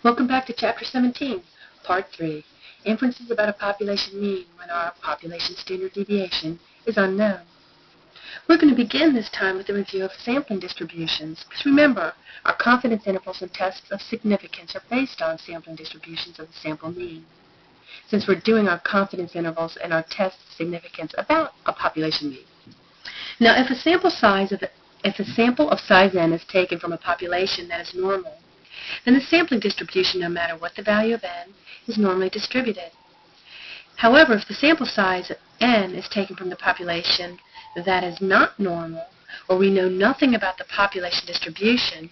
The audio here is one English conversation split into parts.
Welcome back to Chapter 17, Part 3, Inferences about a population mean when our population standard deviation is unknown. We're going to begin this time with a review of sampling distributions, because remember, our confidence intervals and tests of significance are based on sampling distributions of the sample mean. Since we're doing our confidence intervals and our test of significance about a population mean. Now, if a sample of size n is taken from a population that is normal, then the sampling distribution, no matter what the value of n, is normally distributed. However, if the sample size n is taken from the population that is not normal, or we know nothing about the population distribution,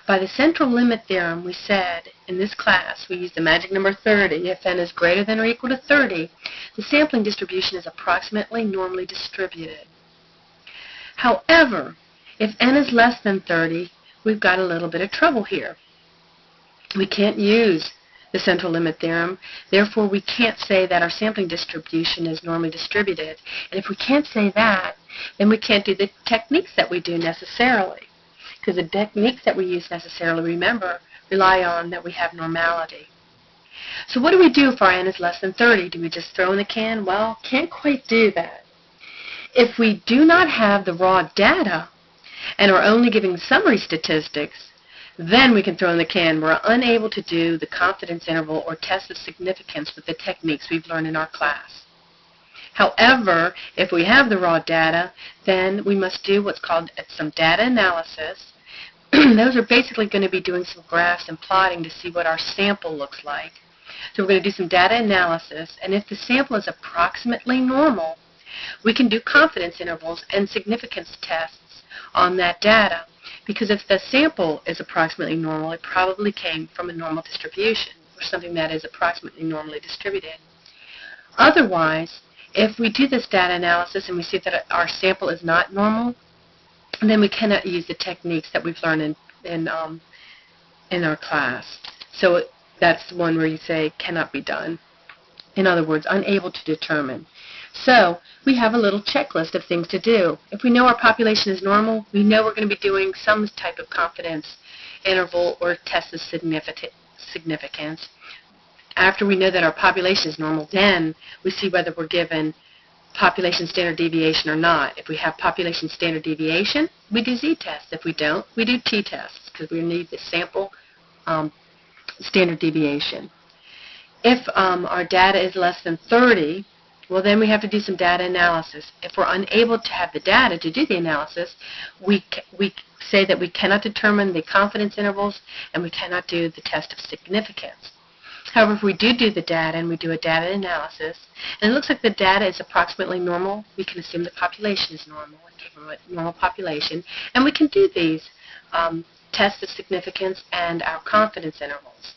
by the central limit theorem we said in this class, we use the magic number 30. If n is greater than or equal to 30, the sampling distribution is approximately normally distributed. However, if n is less than 30, we've got a little bit of trouble here. We can't use the central limit theorem, therefore we can't say that our sampling distribution is normally distributed. And if we can't say that, then we can't do the techniques that we do necessarily. Because the techniques that we use necessarily, remember, rely on that we have normality. So what do we do if our n is less than 30? Do we just throw in the can? Well, can't quite do that. If we do not have the raw data and are only giving summary statistics, then we can throw in the can. We're unable to do the confidence interval or test of significance with the techniques we've learned in our class. However, if we have the raw data, then we must do what's called some data analysis. Those are basically going to be doing some graphs and plotting to see what our sample looks like. So we're going to do some data analysis, and if the sample is approximately normal, we can do confidence intervals and significance tests on that data. Because if the sample is approximately normal, it probably came from a normal distribution, or something that is approximately normally distributed. Otherwise, if we do this data analysis and we see that our sample is not normal, then we cannot use the techniques that we've learned in our class. So that's the one where you say cannot be done. In other words, unable to determine. So we have a little checklist of things to do. If we know our population is normal, we know we're going to be doing some type of confidence interval or test of significance. After we know that our population is normal, then we see whether we're given population standard deviation or not. If we have population standard deviation, we do z-tests. If we don't, we do t-tests, because we need the sample standard deviation. If our data is less than 30, well, then we have to do some data analysis. If we're unable to have the data to do the analysis, we say that we cannot determine the confidence intervals and we cannot do the test of significance. However, if we do the data and we do a data analysis, and it looks like the data is approximately normal, we can assume the population is normal and give them a normal population, and we can do these tests of significance and our confidence intervals.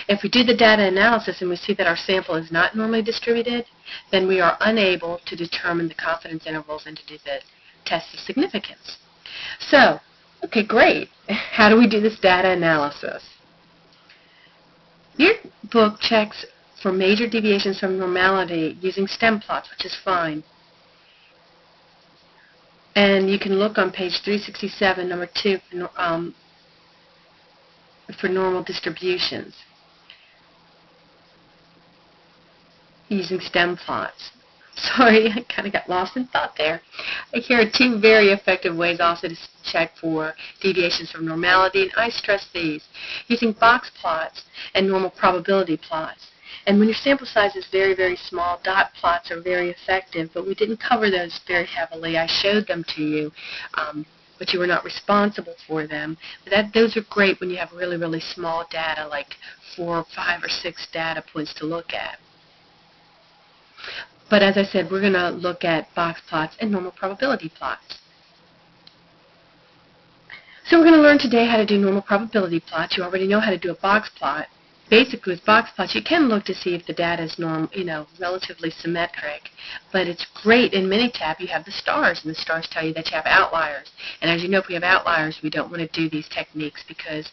If we do the data analysis and we see that our sample is not normally distributed, then we are unable to determine the confidence intervals and to do the test of significance. So, okay, great. How do we do this data analysis? Your book checks for major deviations from normality using stem plots, which is fine. And you can look on page 367, number 2, for normal distributions using stem plots. Sorry, I kind of got lost in thought there. Here are 2 very effective ways also to check for deviations from normality, and I stress these, using box plots and normal probability plots. And when your sample size is very, very small, dot plots are very effective, but we didn't cover those very heavily. I showed them to you, but you were not responsible for them. But those are great when you have really, really small data, like 4, 5, or 6 data points to look at. But as I said, we're going to look at box plots and normal probability plots. So we're going to learn today how to do normal probability plots. You already know how to do a box plot. Basically, with box plots, you can look to see if the data is relatively symmetric. But it's great in Minitab, you have the stars, and the stars tell you that you have outliers. And as you know, if we have outliers, we don't want to do these techniques because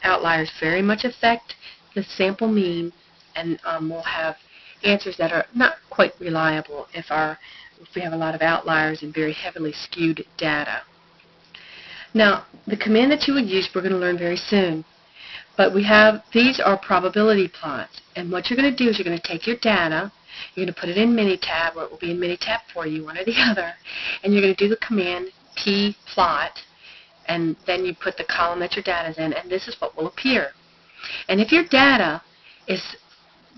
outliers very much affect the sample mean, and we'll have answers that are not quite reliable if we have a lot of outliers and very heavily skewed data. Now, the command that you would use, we're going to learn very soon. But these are probability plots. And what you're going to do is you're going to take your data, you're going to put it in Minitab, or it will be in Minitab for you, one or the other, and you're going to do the command pplot, and then you put the column that your data is in, and this is what will appear. And if your data is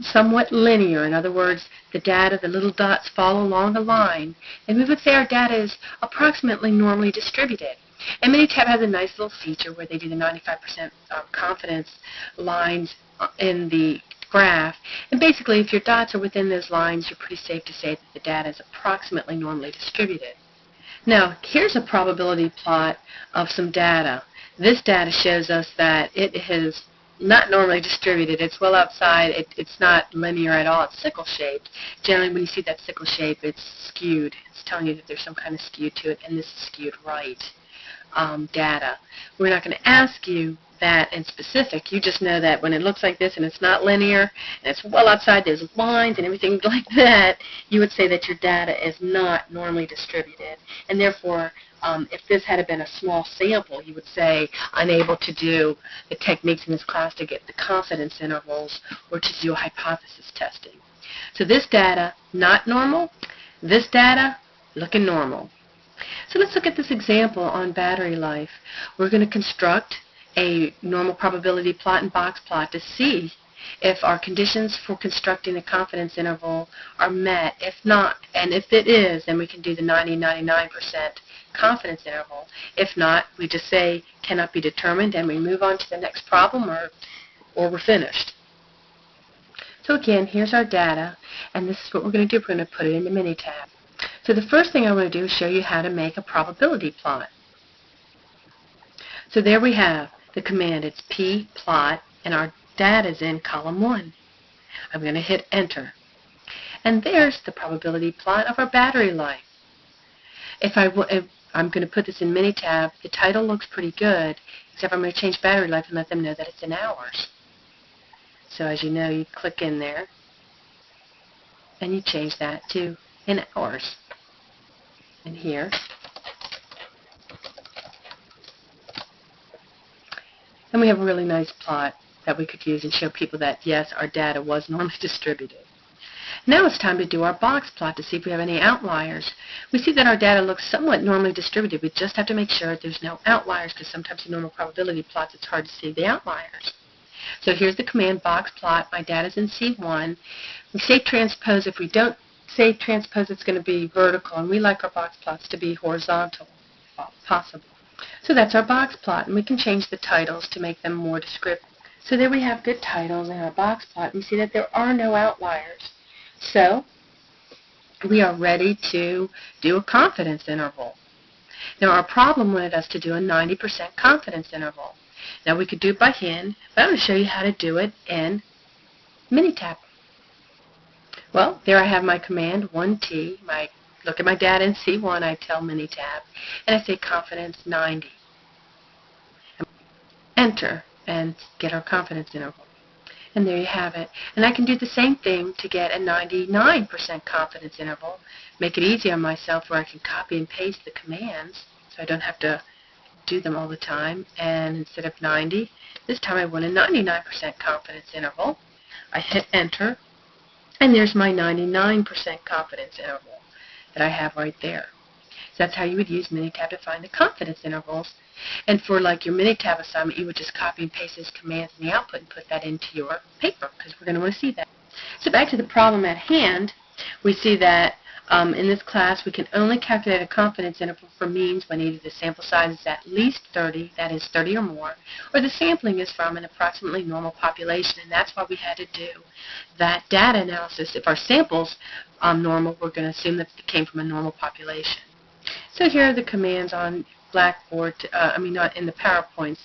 somewhat linear, in other words, the data, the little dots follow along a line, then we would say our data is approximately normally distributed. And Minitab has a nice little feature where they do the 95% confidence lines in the graph. And basically, if your dots are within those lines, you're pretty safe to say that the data is approximately normally distributed. Now, here's a probability plot of some data. This data shows us that it is not normally distributed. It's well outside. It's not linear at all. It's sickle-shaped. Generally, when you see that sickle shape, it's skewed. It's telling you that there's some kind of skew to it, and this is skewed right data. We're not going to ask you that in specific. You just know that when it looks like this and it's not linear and it's well outside, there's lines and everything like that, you would say that your data is not normally distributed. And therefore, if this had been a small sample, you would say unable to do the techniques in this class to get the confidence intervals or to do hypothesis testing. So this data, not normal. This data, looking normal. So let's look at this example on battery life. We're going to construct a normal probability plot and box plot to see if our conditions for constructing the confidence interval are met. If not, and if it is, then we can do the 99% confidence interval. If not, we just say cannot be determined and we move on to the next problem, or we're finished. So again, here's our data, and this is what we're going to do. We're going to put it into Minitab. So the first thing I want to do is show you how to make a probability plot. So there we have the command. It's pplot, and our data is in column 1. I'm going to hit enter. And there's the probability plot of our battery life. If I'm going to put this in Minitab, the title looks pretty good, except I'm going to change battery life and let them know that it's in hours. So as you know, you click in there, and you change that to in hours. And here. And we have a really nice plot that we could use and show people that, yes, our data was normally distributed. Now it's time to do our box plot to see if we have any outliers. We see that our data looks somewhat normally distributed. We just have to make sure that there's no outliers, because sometimes in normal probability plots it's hard to see the outliers. So here's the command box plot. My data's in C1. We say transpose. If we don't say transpose, it's going to be vertical, and we like our box plots to be horizontal if possible. So that's our box plot, and we can change the titles to make them more descriptive. So there we have good titles in our box plot. We see that there are no outliers. So we are ready to do a confidence interval. Now our problem wanted us to do a 90% confidence interval. Now we could do it by hand, but I'm going to show you how to do it in Minitab. Well, there I have my command, 1T. Look at my data in C1, I tell Minitab, and I say confidence 90. Enter, and get our confidence interval. And there you have it. And I can do the same thing to get a 99% confidence interval, make it easy on myself where I can copy and paste the commands so I don't have to do them all the time. And instead of 90, this time I want a 99% confidence interval. I hit enter, and there's my 99% confidence interval that I have right there. So that's how you would use Minitab to find the confidence intervals. And for like your Minitab assignment, you would just copy and paste those commands in the output and put that into your paper, because we're going to want to see that. So back to the problem at hand, we see that in this class we can only calculate a confidence interval for means when either the sample size is at least 30, that is 30 or more, or the sampling is from an approximately normal population, and that's why we had to do that data analysis. If our sample's normal, we're going to assume that it came from a normal population. So here are the commands on Blackboard, not in the PowerPoints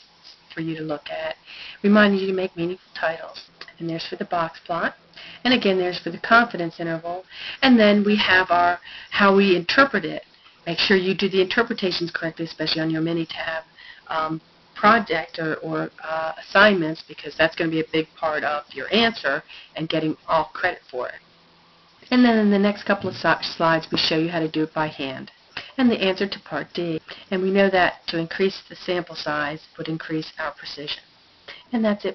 for you to look at, reminding you to make meaningful titles. And there's for the box plot. And again, there's for the confidence interval. And then we have our how we interpret it. Make sure you do the interpretations correctly, especially on your Minitab project or assignments, because that's going to be a big part of your answer and getting all credit for it. And then in the next couple of slides, we show you how to do it by hand. And the answer to Part D. And we know that to increase the sample size would increase our precision. And that's it.